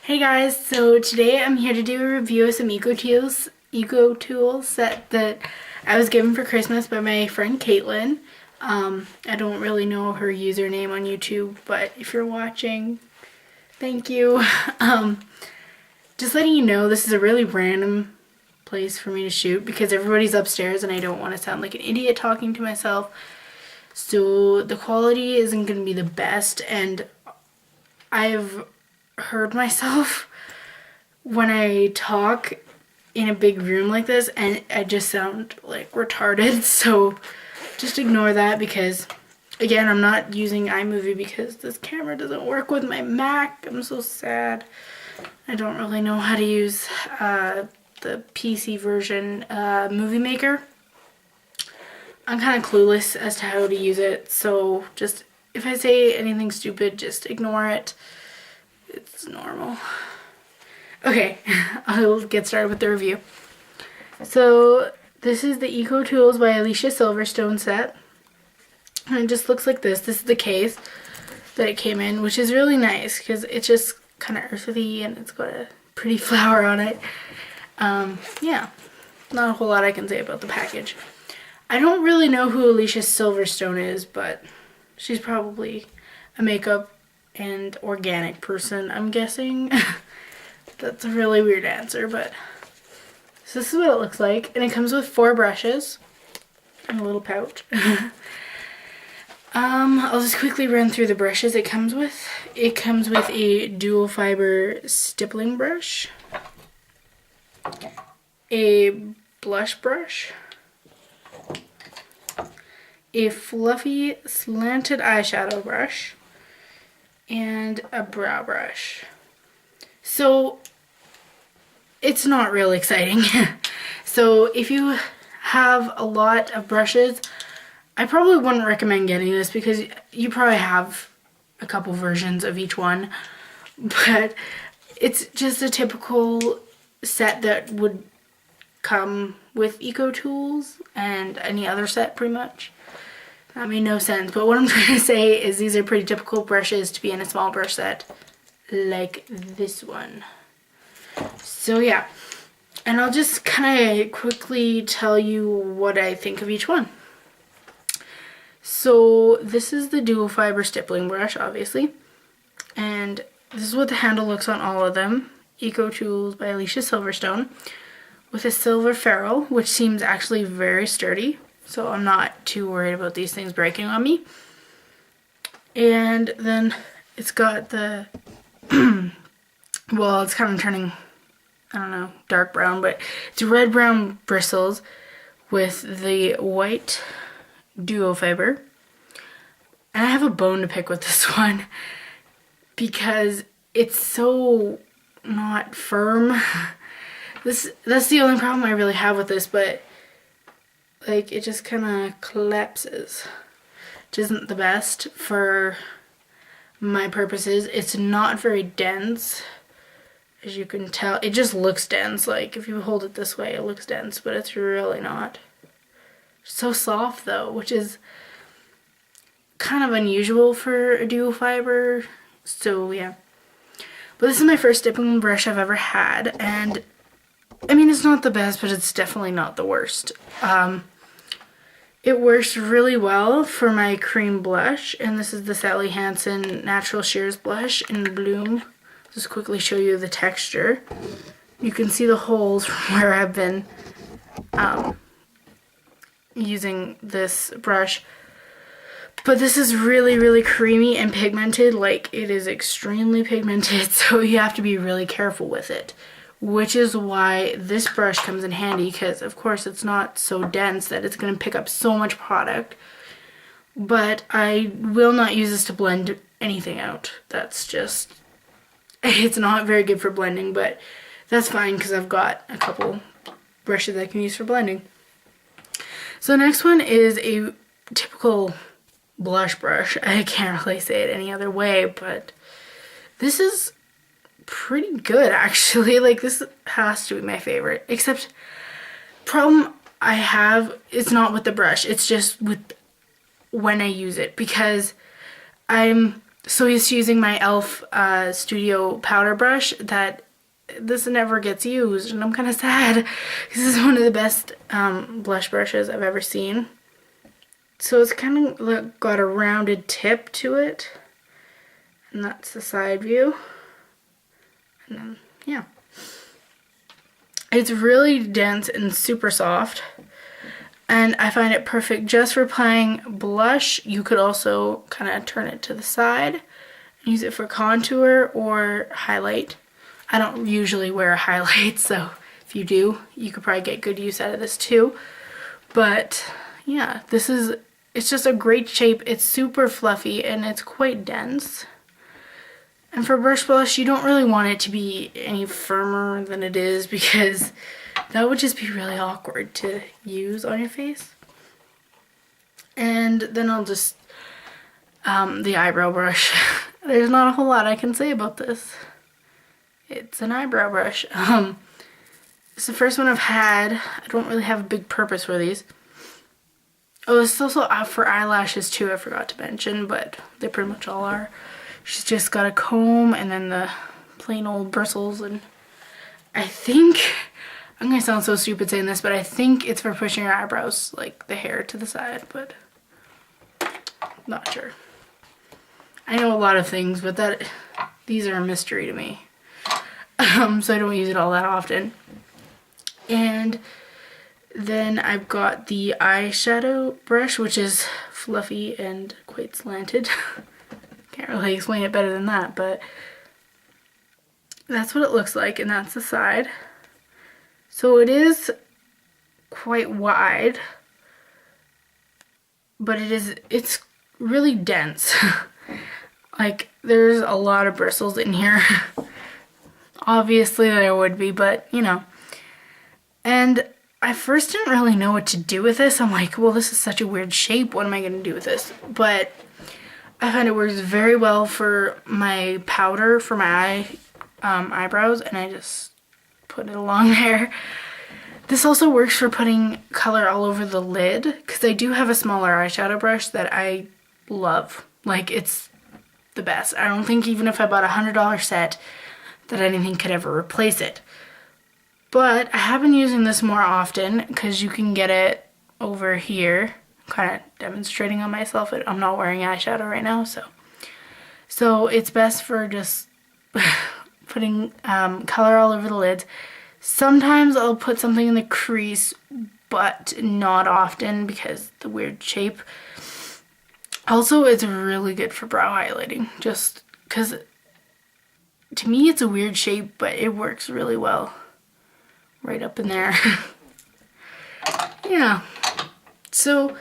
Hey guys, so today I'm here to do a review of some Ecotools set that I was given for Christmas by my friend Caitlin. I don't really know her username on YouTube, but if you're watching, thank you. Just letting you know, this is a really random place for me to shoot because everybody's upstairs and I don't want to sound like an idiot talking to myself. So the quality isn't going to be the best, and I've heard myself when I talk in a big room like this and I just sound like retarded, so just ignore that because again, I'm not using iMovie because this camera doesn't work with my Mac. I'm so sad. I don't really know how to use the PC version Movie Maker. I'm kind of clueless as to how to use it, so just if I say anything stupid, just ignore it. It's normal. Okay, I'll get started with the review. So this is the Ecotools by Alicia Silverstone set. And it just looks like this. This is the case that it came in, which is really nice because it's just kind of earthy and it's got a pretty flower on it. Yeah, not a whole lot I can say about the package. I don't really know who Alicia Silverstone is, but she's probably a makeup and organic person, I'm guessing. That's a really weird answer, but so this is what it looks like, and it comes with 4 brushes and a little pouch. I'll just quickly run through the brushes it comes with. It comes with a dual fiber stippling brush, a blush brush, a fluffy slanted eyeshadow brush, and a brow brush. So it's not really exciting. So if you have a lot of brushes, I probably wouldn't recommend getting this because you probably have a couple versions of each one, but it's just a typical set that would come with Ecotools and any other set pretty much. That made no sense, but what I'm trying to say is these are pretty typical brushes to be in a small brush set like this one. So yeah, and I'll just kind of quickly tell you what I think of each one. So this is the dual fiber stippling brush, obviously, and this is what the handle looks on all of them. Ecotools by Alicia Silverstone with a silver ferrule, which seems actually very sturdy. So I'm not too worried about these things breaking on me. And then it's got the, well, it's kind of turning, I don't know, dark brown, but it's red-brown bristles with the white duo fiber. And I have a bone to pick with this one because it's so not firm. That's the only problem I really have with this, but like it just kind of collapses, which isn't the best for my purposes. It's not very dense, as you can tell. It just looks dense. Like if you hold it this way, it looks dense, but it's really not. So soft though, which is kind of unusual for a dual fiber. So yeah, but this is my first stippling brush I've ever had, and I mean, it's not the best, but it's definitely not the worst. It works really well for my cream blush, and this is the Sally Hansen Natural Shears Blush in Bloom. Just quickly show you the texture. You can see the holes from where I've been using this brush. But this is really, really creamy and pigmented. Like, it is extremely pigmented, so you have to be really careful with it. Which is why this brush comes in handy, because of course it's not so dense that it's going to pick up so much product. But I will not use this to blend anything out. That's just, it's not very good for blending, but that's fine because I've got a couple brushes I can use for blending. So the next one is a typical blush brush. I can't really say it any other way, but this is pretty good actually. Like, this has to be my favorite, except problem I have is not with the brush, it's just with when I use it, because I'm so used to using my e.l.f. Studio powder brush that this never gets used, and I'm kind of sad. This is one of the best blush brushes I've ever seen. So it's kind of got a rounded tip to it, and that's the side view. And then, yeah. It's really dense and super soft, and I find it perfect just for applying blush. You could also kind of turn it to the side, use it for contour or highlight. I don't usually wear a highlight, so if you do, you could probably get good use out of this too. But yeah, it's just a great shape. It's super fluffy and it's quite dense. And for brush blush, you don't really want it to be any firmer than it is, because that would just be really awkward to use on your face. And then I'll just, the eyebrow brush. There's not a whole lot I can say about this. It's an eyebrow brush. It's the first one I've had. I don't really have a big purpose for these. Oh, it's also for eyelashes too, I forgot to mention, but they pretty much all are. She's just got a comb and then the plain old bristles, and I think, I'm gonna sound so stupid saying this, but I think it's for pushing your eyebrows, like the hair to the side, but not sure. I know a lot of things, but these are a mystery to me. So I don't use it all that often. And then I've got the eyeshadow brush, which is fluffy and quite slanted. Can't really explain it better than that, but that's what it looks like, and that's the side. So it is quite wide, but it's really dense. Like, there's a lot of bristles in here. Obviously there would be, but you know. And I first didn't really know what to do with this. I'm like, well, this is such a weird shape. What am I going to do with this? But I find it works very well for my powder for my eyebrows, and I just put it along there. This also works for putting color all over the lid, because I do have a smaller eyeshadow brush that I love. Like, it's the best. I don't think even if I bought a $100 set that anything could ever replace it. But I have been using this more often because you can get it over here. I'm kind of demonstrating on myself. I'm not wearing eyeshadow right now, so it's best for just putting color all over the lids. Sometimes I'll put something in the crease, but not often because the weird shape. Also, it's really good for brow highlighting, just because to me it's a weird shape, but it works really well right up in there. Yeah, so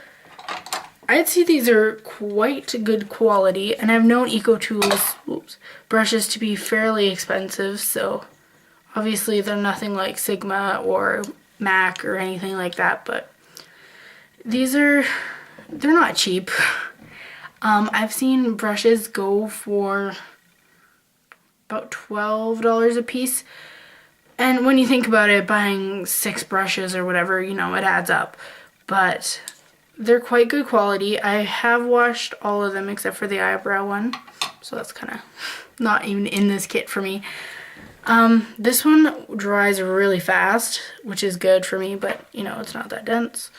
I'd say these are quite good quality, and I've known Ecotools brushes to be fairly expensive, so obviously they're nothing like Sigma or MAC or anything like that, but they're not cheap. I've seen brushes go for about $12 a piece. And when you think about it, buying 6 brushes or whatever, you know, it adds up. But they're quite good quality. I have washed all of them except for the eyebrow one. So that's kind of not even in this kit for me. This one dries really fast, which is good for me, but, you know, it's not that dense.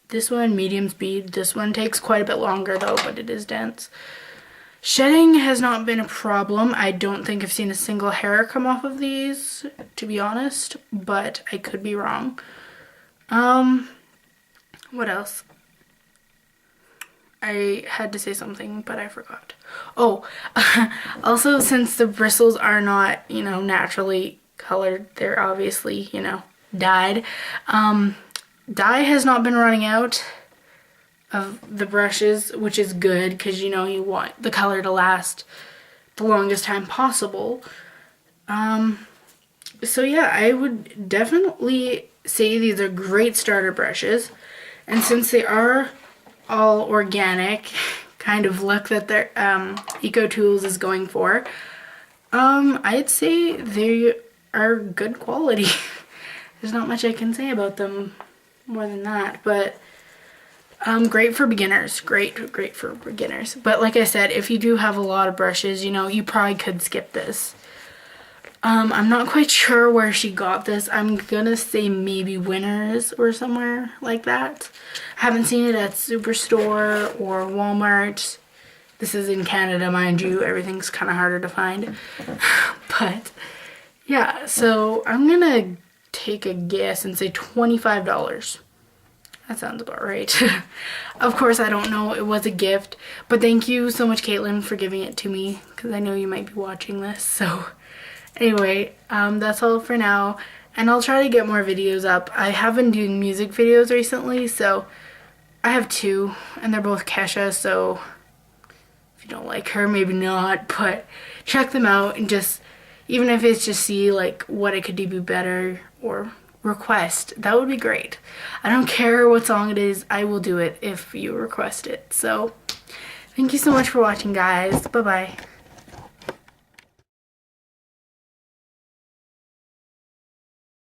This one, medium speed. This one takes quite a bit longer though, but it is dense. Shedding has not been a problem. I don't think I've seen a single hair come off of these, to be honest, but I could be wrong. What else? I had to say something, but I forgot. Oh, also, since the bristles are not, you know, naturally colored, they're obviously, you know, dyed. Dye has not been running out of the brushes, which is good because, you know, you want the color to last the longest time possible. So yeah, I would definitely say these are great starter brushes, and since they are all organic kind of look that their Ecotools is going for, I'd say they are good quality. There's not much I can say about them more than that, but Great for beginners. Great for beginners. But like I said, if you do have a lot of brushes, you know, you probably could skip this. I'm not quite sure where she got this. I'm gonna say maybe Winners or somewhere like that. I haven't seen it at Superstore or Walmart. This is in Canada, mind you. Everything's kind of harder to find. But yeah, so I'm gonna take a guess and say $25. That sounds about right. Of course, I don't know. It was a gift. But thank you so much, Caitlin, for giving it to me, because I know you might be watching this. So anyway, that's all for now. And I'll try to get more videos up. I have been doing music videos recently, so I have 2. And they're both Kesha, so if you don't like her, maybe not. But check them out and just, even if it's just see like what I could do better or request, that would be great. I don't care what song it is, I will do it if you request it. So thank you so much for watching, guys. Bye bye.